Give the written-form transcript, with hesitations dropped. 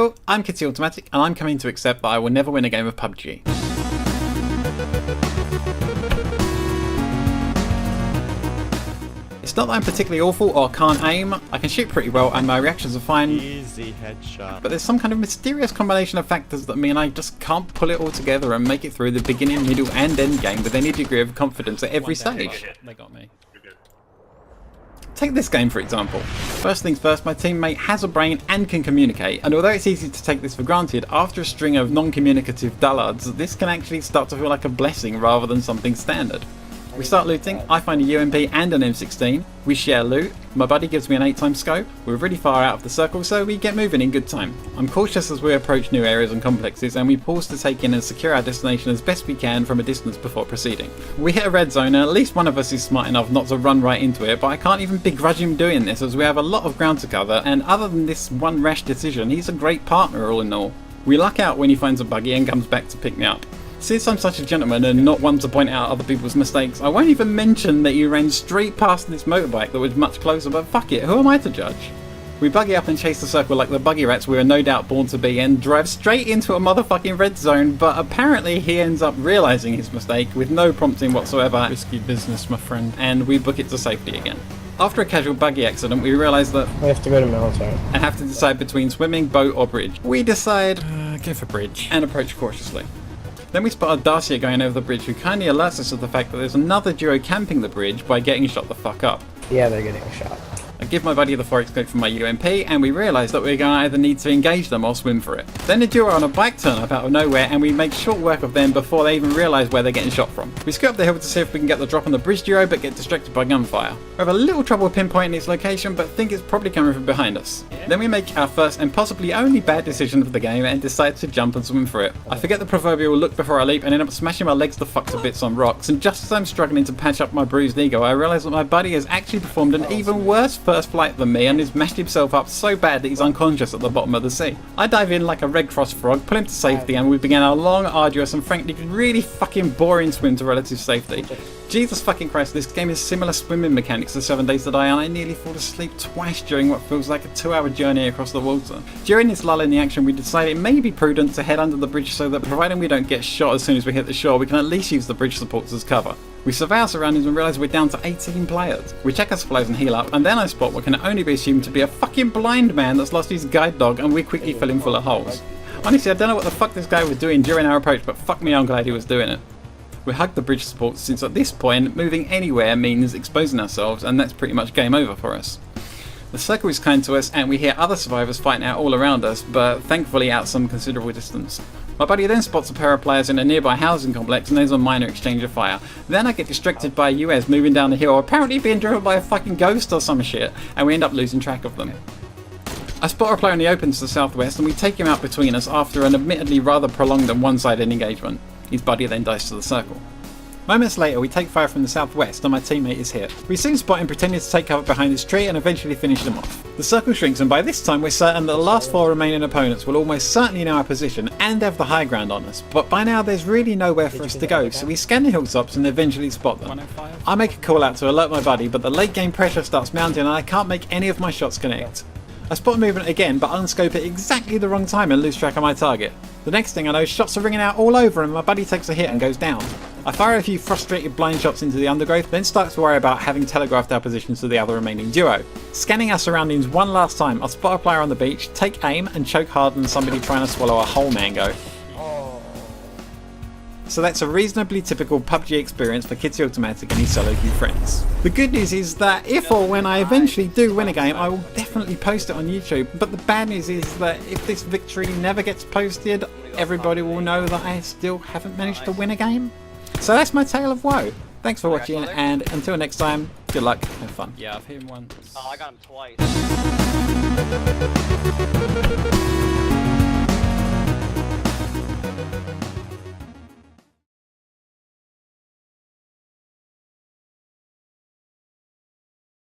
Yo, I'm Kitty Automatic, and I'm coming to accept that I will never win a game of PUBG. It's not that I'm particularly awful or can't aim. I can shoot pretty well and my reactions are fine. Easy headshot. But there's some kind of mysterious combination of factors that mean I just can't pull it all together and make it through the beginning, middle and end game with any degree of confidence at every stage. They got me. Take this game for example. First things first, my teammate has a brain and can communicate, and although it's easy to take this for granted, after a string of non-communicative dullards, this can actually start to feel like a blessing rather than something standard. We start looting, I find a UMP and an M16, we share loot, my buddy gives me an 8x scope, we're really far out of the circle so we get moving in good time. I'm cautious as we approach new areas and complexes and we pause to take in and secure our destination as best we can from a distance before proceeding. We hit a red zone and at least one of us is smart enough not to run right into it, but I can't even begrudge him doing this as we have a lot of ground to cover, and other than this one rash decision, he's a great partner all in all. We luck out when he finds a buggy and comes back to pick me up. Since I'm such a gentleman and not one to point out other people's mistakes, I won't even mention that you ran straight past this motorbike that was much closer, but fuck it, who am I to judge? We buggy up and chase the circle like the buggy rats we are no doubt born to be and drive straight into a motherfucking red zone, but apparently he ends up realising his mistake with no prompting whatsoever. Risky business, my friend. And we book it to safety again. After a casual buggy accident, we realise that we have to go to military and have to decide between swimming, boat or bridge. We decide Go for bridge. And approach cautiously. Then we spot a Dacia going over the bridge who kindly alerts us of the fact that there's another duo camping the bridge by getting shot the fuck up. Yeah, they're getting shot. I give my buddy the forex scope from my UMP and we realise that we're going to either need to engage them or swim for it. Then the duo on a bike turn up out of nowhere and we make short work of them before they even realise where they're getting shot from. We scoot up the hill to see if we can get the drop on the bridge duo but get distracted by gunfire. We have a little trouble pinpointing its location but think it's probably coming from behind us. Then we make our first and possibly only bad decision of the game and decide to jump and swim for it. I forget the proverbial look before I leap and end up smashing my legs to fuck to bits on rocks, and just as I'm struggling to patch up my bruised ego I realise that my buddy has actually performed an even worse first flight than me and has mashed himself up so bad that he's unconscious at the bottom of the sea. I dive in like a Red Cross frog, pull him to safety, and we begin our long, arduous and frankly really fucking boring swim to relative safety. Jesus fucking Christ, this game has similar swimming mechanics to 7 Days to Die and I nearly fall asleep twice during what feels like a 2-hour journey across the water. During this lull in the action we decide it may be prudent to head under the bridge so that providing we don't get shot as soon as we hit the shore, we can at least use the bridge supports as cover. We survey our surroundings and realise we're down to 18 players. We check our supplies and heal up, and then I spot what can only be assumed to be a fucking blind man that's lost his guide dog and we quickly fill him full of holes. Honestly, I don't know what the fuck this guy was doing during our approach, but fuck me, I'm glad he was doing it. We hug the bridge supports since at this point, moving anywhere means exposing ourselves, and that's pretty much game over for us. The circle is kind to us and we hear other survivors fighting out all around us, but thankfully out some considerable distance. My buddy then spots a pair of players in a nearby housing complex and there's a minor exchange of fire. Then I get distracted by a US moving down the hill, apparently being driven by a fucking ghost or some shit, and we end up losing track of them. I spot a player in the open to the southwest and we take him out between us after an admittedly rather prolonged and one-sided engagement. His buddy then dies to the circle. Moments later we take fire from the southwest and my teammate is here. We soon spot him pretending to take cover behind this tree and eventually finish them off. The circle shrinks and by this time we're certain that the last 4 remaining opponents will almost certainly know our position and have the high ground on us, but by now there's really nowhere for us to go, so we scan the hilltops and eventually spot them. I make a call out to alert my buddy, but the late game pressure starts mounting and I can't make any of my shots connect. I spot movement again but unscope at exactly the wrong time and lose track of my target. The next thing I know, shots are ringing out all over and my buddy takes a hit and goes down. I fire a few frustrated blind shots into the undergrowth, then start to worry about having telegraphed our positions to the other remaining duo. Scanning our surroundings one last time, I spot a player on the beach, take aim and choke harder than somebody trying to swallow a whole mango. So that's a reasonably typical PUBG experience for Kitty Automatic and his solo queue friends. The good news is that if or when I eventually do win a game, I will definitely post it on YouTube, but the bad news is that if this victory never gets posted, everybody will know that I still haven't managed to win a game. So that's my tale of woe. Thanks for watching, and until next time, good luck, have fun. Yeah, I've hit him once. Oh, I got him twice.